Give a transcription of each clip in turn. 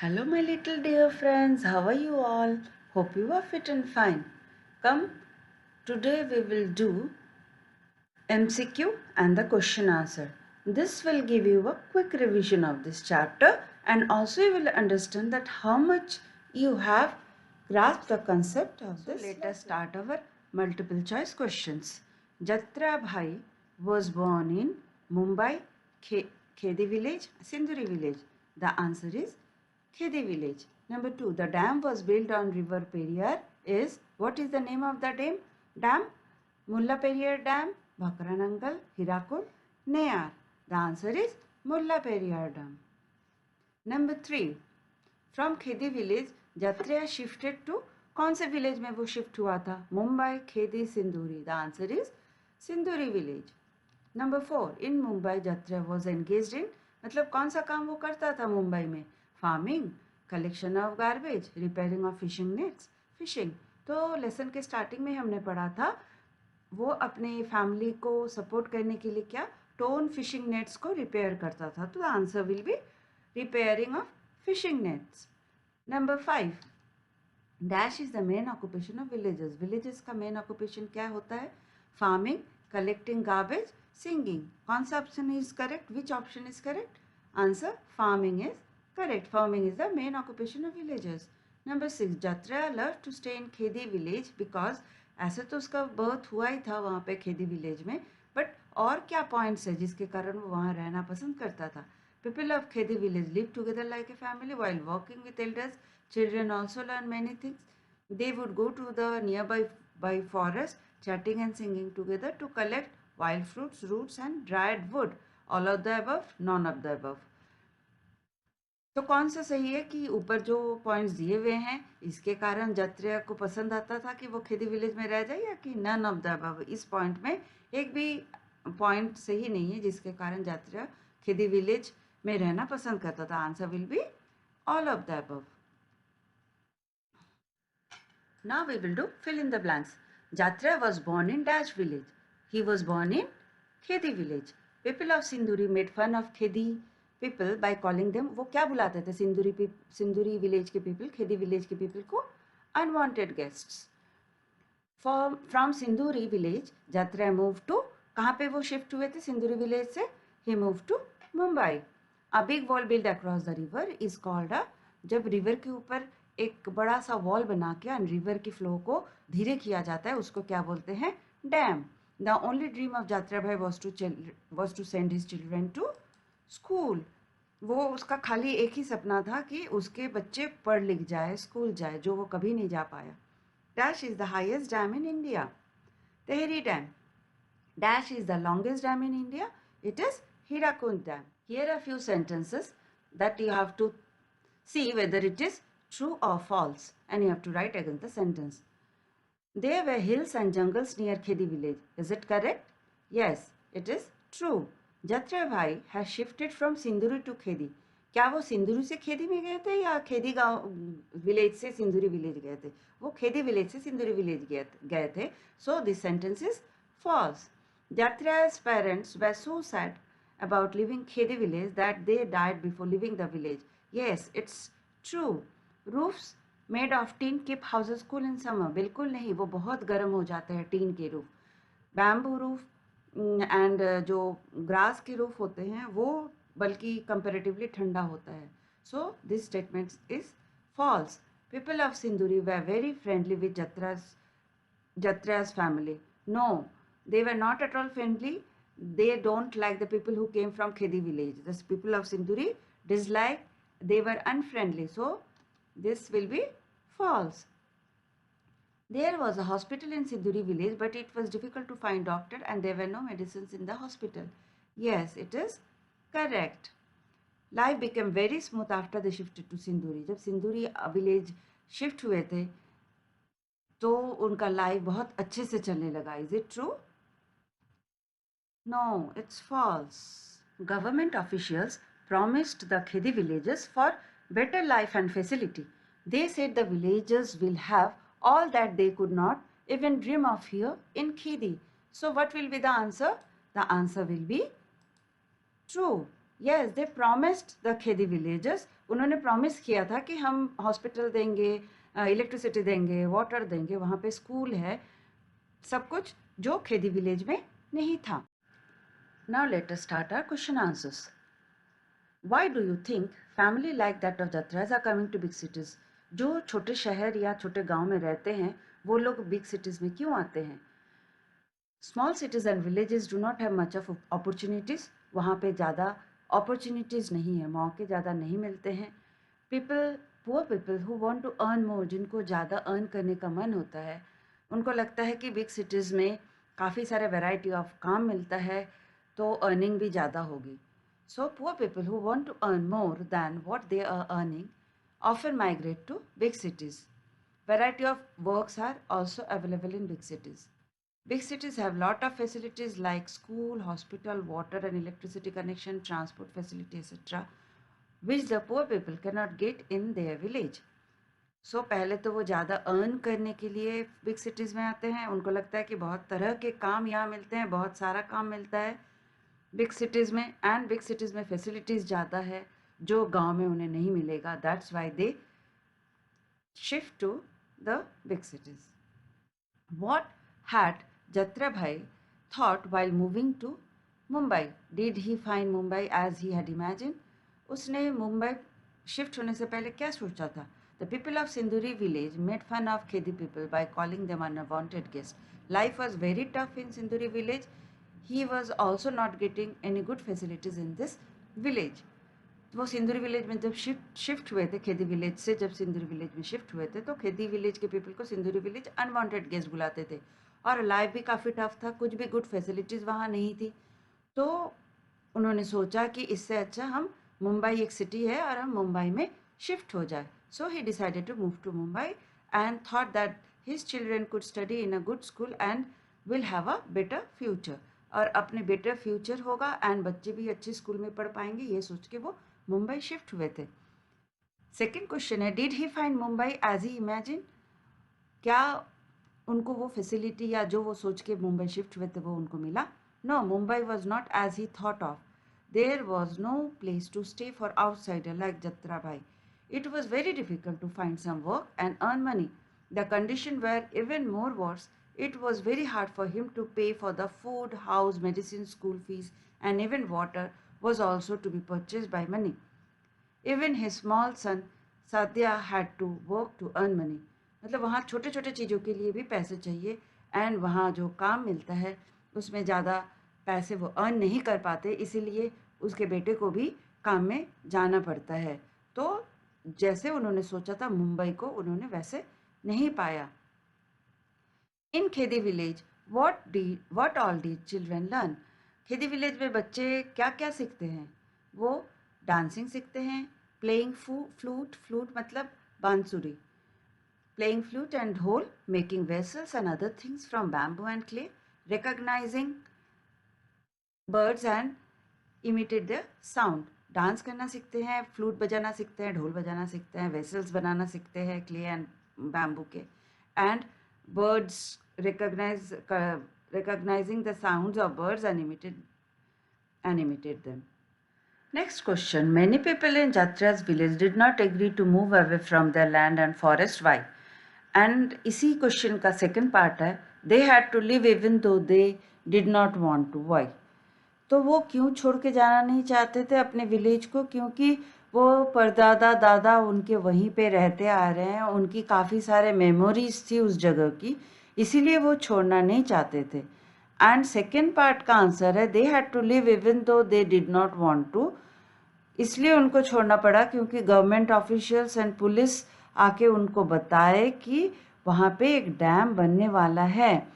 Hello, my little dear friends. How are you all? Hope you are fit and fine. Come, today we will do MCQ and the question answer. This will give you a quick revision of this chapter, and also you will understand that how much you have grasped the concept of this. So let us start our multiple choice questions. Jatra Bhai was born in Mumbai, Khedi village, Sinduri village. The answer is Khedi village. Number 2, the dam was built on river Periyar is, what is the name of the dam? Mulla Periyar Dam, Bhakranangal, Hirakud, Neyar. The answer is Mulla Periyar Dam. Number 3, from Khedi village, Jatreya shifted to कौन से village में वो shift हुआ था? Mumbai, Khedi, Sinduri. The answer is Sinduri village. Number 4, in Mumbai Jatreya was engaged in, मतलब कौन सा काम वो करता था मुंबई में? Farming, collection of garbage, repairing of fishing nets, fishing. तो लेसन के स्टार्टिंग में हमने पढ़ा था वो अपने फैमिली को सपोर्ट करने के लिए क्या टोन फिशिंग नेट्स को रिपेयर करता था. तो the answer will be repairing of fishing nets. Number 5, dash is the main occupation of villages. Villages का मेन ऑक्यूपेशन क्या होता है? Farming, collecting garbage, singing. कौन सा option is correct? Which option is correct? Answer farming is correct. Farming is the main occupation of villages. Number 6, Jatreya love to stay in Khedi village because, ऐसे तो उसका birth हुआ ही था वहाँ पे खेदी विलेज में, बट और क्या पॉइंट्स है जिसके कारण वो वहाँ रहना पसंद करता था? People of Khedi village live together like a family while working with elders. Children also learn many things. They would go to the nearby forest, chatting and singing together to collect wild fruits, roots and dried wood. All of the above, none of the above. तो कौन सा सही है कि ऊपर जो points दिए हुए हैं इसके कारण जत्रेया को पसंद आता था कि वो खेदी विलेज में रह जाए, या कि नन ऑफ द अबव? इस पॉइंट में एक भी पॉइंट सही नहीं है जिसके कारण जत्रेया खेदी विलेज में रहना पसंद करता था. Answer will be all of the above. Now we will do fill in the blanks. Jatreya was born in Dash village. He was born in Khedi village. People of Sinduri made fun of Khedi people by calling them, वो क्या बुलाते थे Sinduri village के people, Khedi village के people को? Unwanted guests. From Sinduri village Jatreya move to, कहाँ पे वो शिफ्ट हुए थे सिंदूरी विलेज से? He move to Mumbai. A big wall build across the river is called a, जब रिवर के ऊपर एक बड़ा सा वॉल बना के रिवर की फ्लो को धीरे किया जाता है उसको क्या बोलते हैं? Dam. The only dream of Jatreya bhai was to send his children to school. वो उसका खाली एक ही सपना था कि उसके बच्चे पढ़ लिख जाए, स्कूल जाए, जो वो कभी नहीं जा पाया. Dash is the highest dam in India. Tehri Dam. Dash is the longest dam in India. It is Hirakund Dam. Here are a few sentences that you have to see whether it is true or false, and you have to write against the sentence. There were hills and jungles near Khedi village. Is it correct? Yes, it is true. Jatra Bhai has shifted from Sinduri to Khedi. क्या वो सिंदूरी से खेदी में गए थे या खेदी गांव village से सिंदूरी विलेज गए थे? वो खेदी विलेज से सिंदूरी विलेज गए थे. So this sentence is false. Jatra's parents were so sad about leaving Khedi village that they died before leaving the village. Yes, it's true. Roofs made of tin keep houses cool in summer. बिल्कुल नहीं, वो बहुत गर्म हो जाते हैं tin के roof. Bamboo roof and जो ग्रास के रूफ होते हैं वो बल्कि कंपेरेटिवली ठंडा होता है. So this statement is false. People of Sinduri were very friendly with Jatra's family. No, they were not at all friendly. They don't like the people who came from Khedi village. The people of Sinduri dislike, they were unfriendly. So this will be false. There was a hospital in Sinduri village, but it was difficult to find doctor and there were no medicines in the hospital. Yes, it is correct. Life became very smooth after they shifted to Sinduri. जब सिंदूरी village shift हुए थे तो उनका life बहुत अच्छे से चलने लगा. Is it true? No, it's false. Government officials promised the Khedi villages for better life and facility. They said the villagers will have all that they could not even dream of here in Khedi. So what will be the answer? The answer will be true. Yes, they promised the Khedi villagers, उन्होंने promise किया था कि हम hospital देंगे, electricity देंगे, water देंगे, वहाँ पे स्कूल है, सब कुछ जो खेदी विलेज में नहीं था. Now let us start our question answers. Why do you think family like that of Jatras are coming to big cities? जो छोटे शहर या छोटे गांव में रहते हैं वो लोग बिग सिटीज में क्यों आते हैं? Small cities and villages do not have much of opportunities. वहाँ पे ज़्यादा opportunities नहीं है, मौके ज़्यादा नहीं मिलते हैं. Poor people who want to earn more, जिनको ज़्यादा earn करने का मन होता है, उनको लगता है कि big cities में काफ़ी सारे variety of काम मिलता है, तो earning भी ज़्यादा होगी. So poor people who want to earn more than what they are earning often migrate to big cities. Variety of works are also available in big cities. Big cities have lot of facilities like school, hospital, water and electricity connection, transport facility, etc., which the poor people cannot get in their village. So पहले तो वो ज़्यादा earn करने के लिए big cities में आते हैं, उनको लगता है कि बहुत तरह के काम यहाँ मिलते हैं, बहुत सारा काम मिलता है बिग सिटीज़ में, एंड बिग सिटीज़ में फैसिलिटीज़ ज़्यादा है जो गांव में उन्हें नहीं मिलेगा. That's why they shift to the big cities. What had Jatra Bhai thought while moving to Mumbai? Did he find Mumbai as he had imagined? उसने मुंबई शिफ्ट होने से पहले क्या सोचा था? The people of Sinduri village made fun of Khedi people by calling them unwanted guests. Life was very tough in Sinduri village. He was also not getting any good facilities in this village. वो सिंदूरी village में जब shift हुए थे, Khedi village से जब सिंदूरी village में शिफ्ट हुए थे, तो खेदी विलेज के पीपल को सिंदूरी विलेज अनवांटेड गेस्ट बुलाते थे और लाइफ भी काफ़ी टफ था, कुछ भी गुड फैसिलिटीज़ वहाँ नहीं थी. तो उन्होंने सोचा कि इससे अच्छा हम मुंबई एक सिटी है और हम मुंबई में शिफ्ट हो जाए. So he decided to move to Mumbai and thought that his children could study in a good school and will have a better future. और अपने बेटर फ्यूचर होगा एंड बच्चे भी अच्छे स्कूल में पढ़ पाएंगे, ये सोच के वो मुंबई शिफ्ट हुए थे. सेकेंड क्वेश्चन है, did he find Mumbai as he imagine? क्या उनको वो फैसिलिटी या जो वो सोच के मुंबई शिफ्ट हुए थे वो उनको मिला? No, Mumbai was not as he thought of. There was no place to stay for outsider like Jatra bhai. It was very difficult to find some work and earn money. The conditions were even more worse. It was very hard for him to pay for the food, house, medicine, school fees, and even water was also to be purchased by money. Even his small son Satya had to work to earn money. मतलब वहाँ छोटे छोटे चीज़ों के लिए भी पैसे चाहिए एंड वहाँ जो काम मिलता है उसमें ज़्यादा पैसे वो अर्न नहीं कर पाते, इसीलिए उसके बेटे को भी काम में जाना पड़ता है. तो जैसे उन्होंने सोचा था मुंबई को, उन्होंने वैसे नहीं पाया. In Khedi village what all did children learn? Khedi village में बच्चे क्या क्या सीखते हैं? वो डांसिंग सीखते हैं, प्लेइंग फ्लूट मतलब बांसुरी, playing flute and whole, making vessels and other things from bamboo and clay, recognizing birds and imitate their sound. Dance करना सीखते हैं, फ्लूट बजाना सीखते हैं, ढोल बजाना सीखते हैं, वेसल्स बनाना सीखते हैं क्ले एंड बैम्बू के, and birds recognizing the sounds of birds and imitate them. Next question. Many people in Jatra's village did not agree to move away from their land and forest. Why? And इसी question का second part है, they had to live even though they did not want to. Why? तो वो क्यों छोड़ के जाना नहीं चाहते थे अपने विलेज को? क्योंकि वो परदादा दादा उनके वहीं पे रहते आ रहे हैं, उनकी काफ़ी सारे मेमोरीज थी उस जगह की, इसीलिए वो छोड़ना नहीं चाहते थे. एंड सेकेंड पार्ट का आंसर है, they had to leave even though they did not want to. इसलिए उनको छोड़ना पड़ा क्योंकि गवर्नमेंट ऑफिशियल्स एंड पुलिस आके उनको बताए कि वहाँ पे एक डैम बनने वाला है.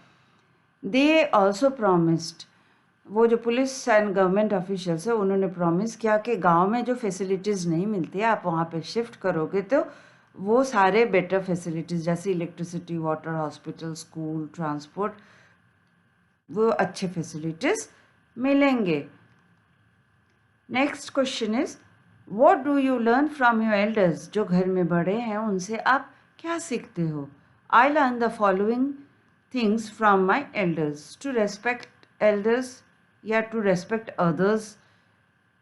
दे ऑल्सो प्रॉमिस्ड, वो जो पुलिस एंड गवर्नमेंट ऑफिशियल्स है उन्होंने प्रॉमिस किया कि गांव में जो फैसिलिटीज़ नहीं मिलती है आप वहाँ पे शिफ्ट करोगे तो वो सारे बेटर फैसिलिटीज़ जैसे electricity, water, hospital, school, transport, वो अच्छे फैसिलिटीज़ मिलेंगे. Next question is, what do you learn from your elders? जो घर में बड़े हैं उनसे आप क्या सीखते हो? I learn the following things from my elders. To respect elders या टू रेस्पेक्ट अदर्स,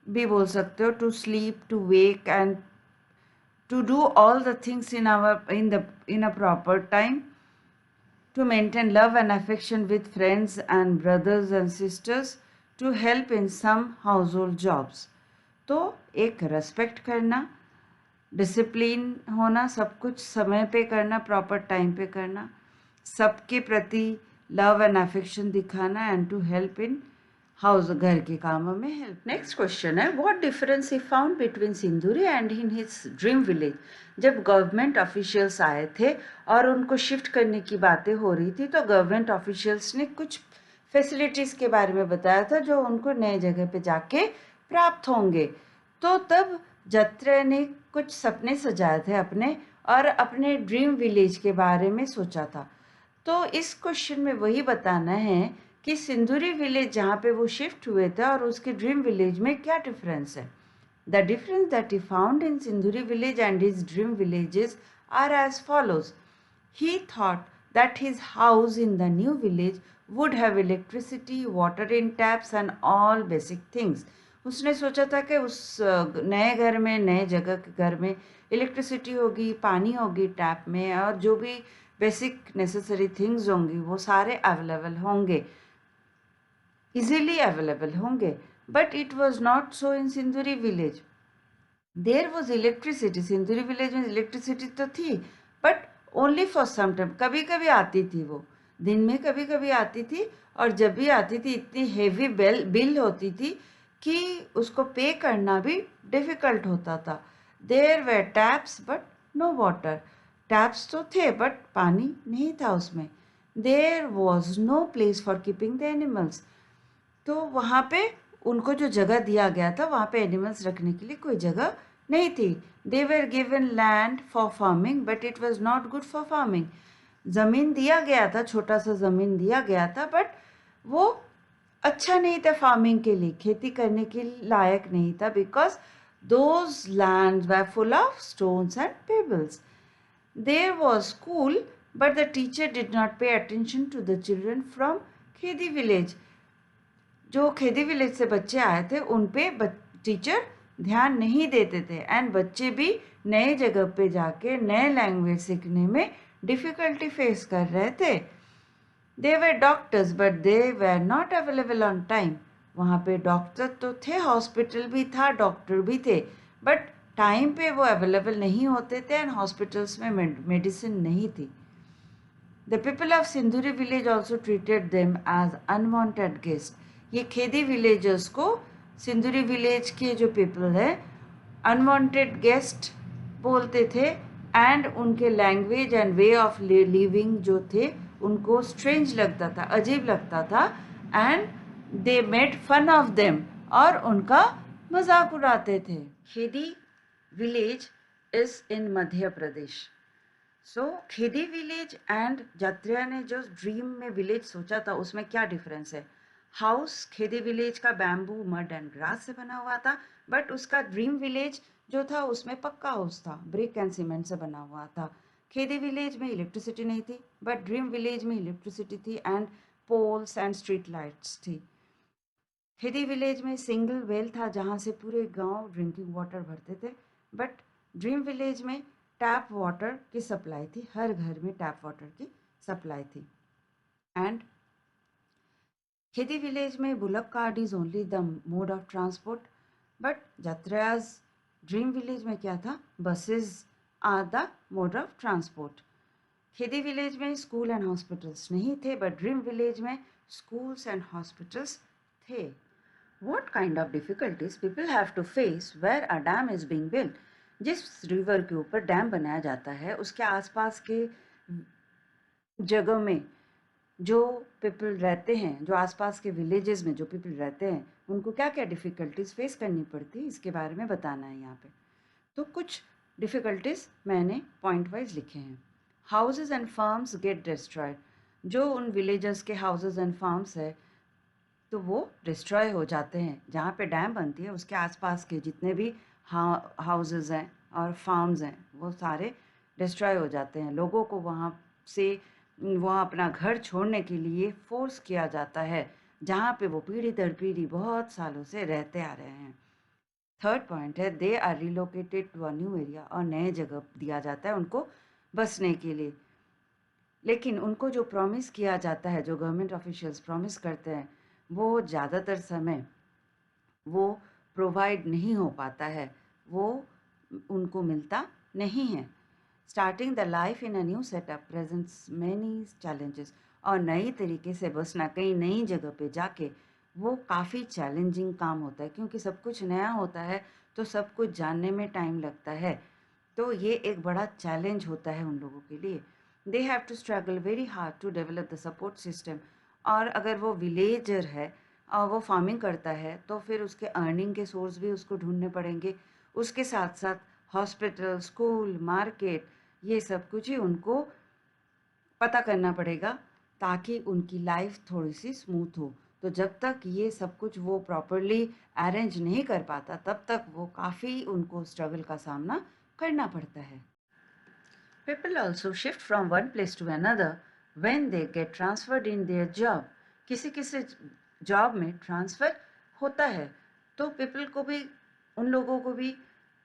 भी बोल सकते हो, to sleep, to wake and to do all the things in a proper time, to maintain love and affection with friends and brothers and sisters, to help in some household jobs. तो एक respect करना, discipline होना, सब कुछ समय पे करना, proper time पे करना, सबके प्रति लव एंड अफेक्शन दिखाना and to help in house, घर के कामों में हेल्प। नेक्स्ट क्वेश्चन है, what difference he found between Sinduri and in his dream village. जब गवर्नमेंट ऑफिशियल्स आए थे और उनको शिफ्ट करने की बातें हो रही थी, तो गवर्नमेंट ऑफिशियल्स ने कुछ फैसिलिटीज़ के बारे में बताया था जो उनको नए जगह पे जाके प्राप्त होंगे। तो तब जत्रे ने कुछ सपने सजाए थे अपने, और अपने ड्रीम विलेज के बारे में सोचा था। तो इस क्वेश्चन में वही बताना है कि सिंदूरी विलेज जहाँ पे वो शिफ्ट हुए थे और उसके ड्रीम विलेज में क्या डिफरेंस है। The difference that he found in Sinduri village and his dream villages are as follows. He thought that his house in the new village would have electricity, water in taps and all basic things. उसने सोचा था कि उस नए घर में, नए जगह के घर में इलेक्ट्रिसिटी होगी, पानी होगी टैप में, और जो भी बेसिक नेसेसरी थिंग्स होंगी वो सारे अवेलेबल होंगे, इजीली अवेलेबल होंगे। But it was not so in Sinduri village. There was electricity, Sinduri village में इलेक्ट्रिसिटी तो थी, but only for some time, कभी कभी आती थी वो, दिन में कभी कभी आती थी, और जब भी आती थी इतनी हेवी बिल होती थी कि उसको पे करना भी डिफ़िकल्ट होता था। There were taps but no water, taps तो थे बट पानी नहीं था उसमें। There was no place for keeping the animals, तो वहाँ पे उनको जो जगह दिया गया था वहाँ पे एनिमल्स रखने के लिए कोई जगह नहीं थी। They were given land for farming but it was not good for farming. ज़मीन दिया गया था, छोटा सा ज़मीन दिया गया था, बट वो अच्छा नहीं था फार्मिंग के लिए, खेती करने के लायक नहीं था, because those land were full of stones and pebbles. There was school but the teacher did not pay attention to the children from Khedi village. जो खेदी विलेज से बच्चे आए थे उन पे टीचर ध्यान नहीं देते थे, एंड बच्चे भी नए जगह पे जाके नए लैंग्वेज सीखने में डिफ़िकल्टी फेस कर रहे थे। They were doctors but they were not available on time. वहाँ पे डॉक्टर तो थे, हॉस्पिटल भी था, डॉक्टर भी थे, बट टाइम पे वो अवेलेबल नहीं होते थे, एंड हॉस्पिटल्स में मेडिसिन नहीं थी। The people of Sinduri village also treated them as unwanted guest. ये खेदी विलेजर्स को सिंदूरी विलेज के जो पीपल हैं अनवांटेड गेस्ट बोलते थे, एंड उनके language and way of living जो थे उनको स्ट्रेंज लगता था, अजीब लगता था, and they made fun of them, और उनका मजाक उड़ाते थे। Khedi village is in Madhya Pradesh. So Khedi village and Jatriya ने जो ड्रीम में विलेज सोचा था उसमें क्या डिफरेंस है। हाउस खेदी विलेज का बैम्बू, मड एंड ग्रास से बना हुआ था, बट उसका ड्रीम विलेज जो था उसमें पक्का हाउस था, ब्रिक एंड सीमेंट से बना हुआ था। खेदी विलेज में इलेक्ट्रिसिटी नहीं थी, बट ड्रीम विलेज में इलेक्ट्रिसिटी थी and poles and street lights थी। खेदी विलेज में सिंगल वेल था जहाँ से पूरे गांव ड्रिंकिंग वाटर भरते थे, बट ड्रीम विलेज में टैप वाटर की सप्लाई थी, हर घर में टैप वाटर की सप्लाई थी। एंड खेदी विलेज में bullock cart is only the mode of transport, but Jatreya's dream village में क्या था, buses are the mode of transport. Khedi village में स्कूल एंड हॉस्पिटल्स नहीं थे, बट ड्रीम विलेज में स्कूल्स एंड हॉस्पिटल्स थे। What kind of difficulties people have to face where a dam is being built? जिस river के ऊपर dam बनाया जाता है उसके आसपास के जगह में जो पीपल रहते हैं, जो आसपास के विलेजेस में जो पीपल रहते हैं, उनको क्या क्या डिफ़िकल्टीज फेस करनी पड़ती है इसके बारे में बताना है यहाँ पे। तो कुछ डिफ़िकल्टीज मैंने पॉइंट वाइज लिखे हैं। Houses and farms get destroyed. जो उन विलेजेस के हाउसेज एंड फार्म्स है तो वो डिस्ट्रॉय हो जाते हैं। जहाँ पे डैम बनती है उसके आसपास के जितने भी हाउसेस हैं और फार्म्स हैं वो सारे डिस्ट्रॉय हो जाते हैं। लोगों को वहाँ से वहाँ अपना घर छोड़ने के लिए फोर्स किया जाता है, जहाँ पे वो पीढ़ी दर पीढ़ी बहुत सालों से रहते आ रहे हैं। थर्ड पॉइंट है they are relocated to a new area, और नए जगह दिया जाता है उनको बसने के लिए। लेकिन उनको जो प्रॉमिस किया जाता है, जो गवर्नमेंट ऑफिशियल्स प्रॉमिस करते हैं, वो ज़्यादातर समय वो प्रोवाइड नहीं हो पाता है, वो उनको मिलता नहीं है। Starting the life in a new setup presents many challenges, और नई तरीके से बसना कहीं नई जगह पे जाके वो काफ़ी चैलेंजिंग काम होता है, क्योंकि सब कुछ नया होता है तो सब कुछ जानने में टाइम लगता है। तो ये एक बड़ा चैलेंज होता है उन लोगों के लिए। They have to struggle very hard to develop the support system. और अगर वो विलेजर है और वो फार्मिंग करता है तो फिर उसके अर्निंग के सोर्स भी उसको ढूंढने पड़ेंगे। उसके साथ साथ हॉस्पिटल, स्कूल, मार्केट, ये सब कुछ ही उनको पता करना पड़ेगा ताकि उनकी लाइफ थोड़ी सी स्मूथ हो। तो जब तक ये सब कुछ वो प्रॉपरली अरेंज नहीं कर पाता तब तक वो काफ़ी उनको स्ट्रगल का सामना करना पड़ता है। People also shift from one place to another when they get transferred in their job. किसी किसी जॉब में ट्रांसफ़र होता है तो पीपल को भी, उन लोगों को भी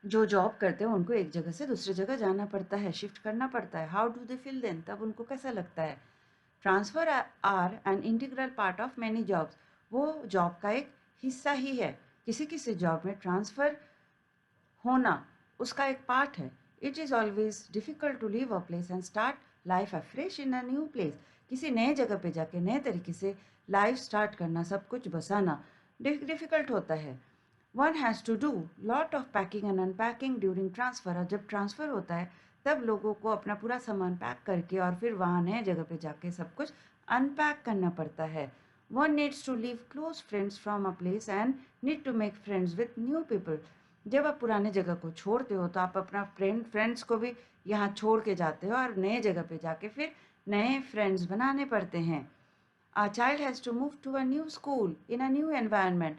जो जॉब करते हैं उनको एक जगह से दूसरी जगह जाना पड़ता है, शिफ्ट करना पड़ता है। How do they feel then, तब उनको कैसा लगता है? Transfer are an integral part of many jobs, वो जॉब का एक हिस्सा ही है। किसी किसी जॉब में ट्रांसफ़र होना उसका एक पार्ट है। It is always difficult to leave a place and start life afresh in a new place. किसी नए जगह पे जाके नए तरीके से लाइफ स्टार्ट करना, सब कुछ बसाना डिफ़िकल्ट होता है। One has to do lot of packing and unpacking during transfer. और जब ट्रांसफ़र होता है तब लोगों को अपना पूरा सामान पैक करके और फिर वहाँ नए जगह पे जाके सब कुछ अनपैक करना पड़ता है। One needs to leave close friends from a place and need to make friends with new people. जब आप पुराने जगह को छोड़ते हो तो आप अपना फ्रेंड्स को भी यहाँ छोड़ के जाते हो और नए जगह पे जाके फिर नए फ्रेंड्स बनाने पड़ते हैं। A child has to move to a new school in a new environment.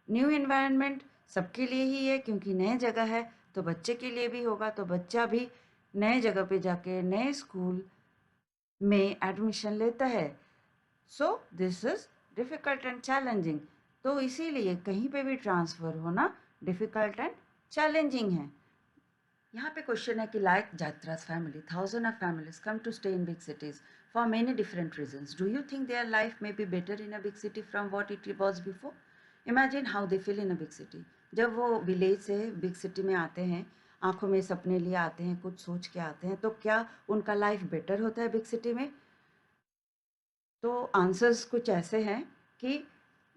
New environment सबके लिए ही है क्योंकि नए जगह है, तो बच्चे के लिए भी होगा। तो बच्चा भी नए जगह पे जाके नए स्कूल में एडमिशन लेता है। So this is difficult and challenging. तो इसीलिए कहीं पे भी ट्रांसफ़र होना डिफ़िकल्ट एंड चैलेंजिंग है। यहाँ पे क्वेश्चन है कि like Jatra's family, thousands of families come to stay in big cities for many different reasons. Do you think their life may be better in a big city from what it was before? Imagine how they feel in a big city. जब वो village से big city में आते हैं, आंखों में सपने लिए आते हैं, कुछ सोच के आते हैं, तो क्या उनका लाइफ बेटर होता है बिग सिटी में? तो आंसर्स कुछ ऐसे हैं कि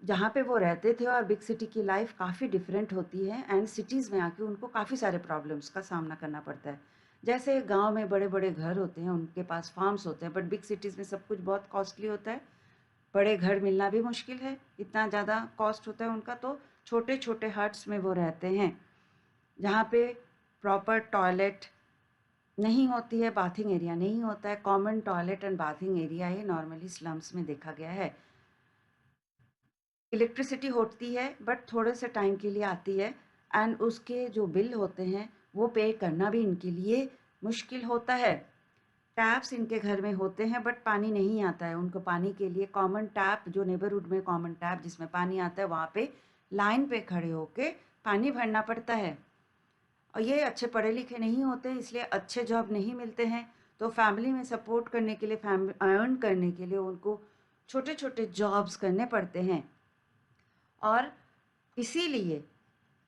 जहाँ पे वो रहते थे और बिग सिटी की लाइफ काफ़ी डिफरेंट होती है एंड सिटीज़ में आके उनको काफ़ी सारे प्रॉब्लम्स का सामना करना पड़ता है। जैसे गांव में बड़े बड़े घर होते हैं, उनके पास फार्म्स होते हैं, बट बिग सिटीज़ में सब कुछ बहुत कॉस्टली होता है। बड़े घर मिलना भी मुश्किल है, इतना ज़्यादा कॉस्ट होता है उनका। तो छोटे छोटे हट्स में वो रहते हैं जहाँ पे प्रॉपर टॉयलेट नहीं होती है, बाथिंग एरिया नहीं होता है। Common toilet and bathing area he normally slums में देखा गया है। इलेक्ट्रिसिटी होती है बट थोड़े से टाइम के लिए आती है एंड उसके जो बिल होते हैं वो पे करना भी इनके लिए मुश्किल होता है। टैप्स इनके घर में होते हैं बट पानी नहीं आता है उनको। पानी के लिए कॉमन टैप, जो नेबरहुड में कॉमन टैप जिसमें पानी आता है, वहाँ पे लाइन पे खड़े होके पानी भरना पड़ता है। और ये अच्छे पढ़े लिखे नहीं होते इसलिए अच्छे जॉब नहीं मिलते हैं। तो फैमिली में सपोर्ट करने के लिए, फैमिली अर्न करने के लिए उनको छोटे छोटे जॉब्स करने पड़ते हैं। और इसीलिए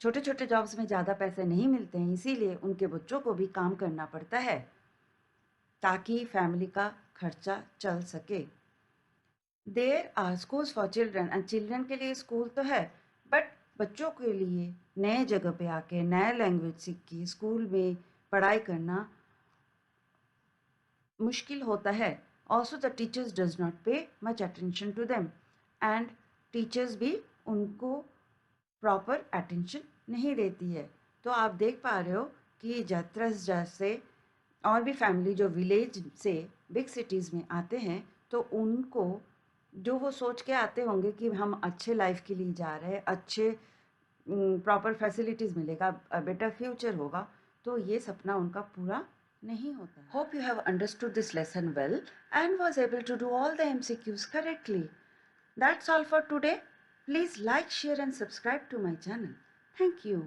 छोटे छोटे जॉब्स में ज़्यादा पैसे नहीं मिलते हैं, इसीलिए उनके बच्चों को भी काम करना पड़ता है ताकि फैमिली का खर्चा चल सके। There are schools for children, and children के लिए स्कूल तो है बट बच्चों के लिए नए जगह पे आके नए लैंग्वेज सीख के स्कूल में पढ़ाई करना मुश्किल होता है। Also the teachers does not pay much attention to them, and teachers भी उनको प्रॉपर अटेंशन नहीं देती है। तो आप देख पा रहे हो कि जात्रास जैसे और भी फैमिली जो विलेज से बिग सिटीज़ में आते हैं तो उनको जो वो सोच के आते होंगे कि हम अच्छे लाइफ के लिए जा रहे हैं, अच्छे प्रॉपर फैसिलिटीज़ मिलेगा, बेटर फ्यूचर होगा, तो ये सपना उनका पूरा नहीं होता है। Hope you have understood this lesson well and was able to do all the MCQs correctly. That's all for today. Please like, share and subscribe to my channel. Thank you.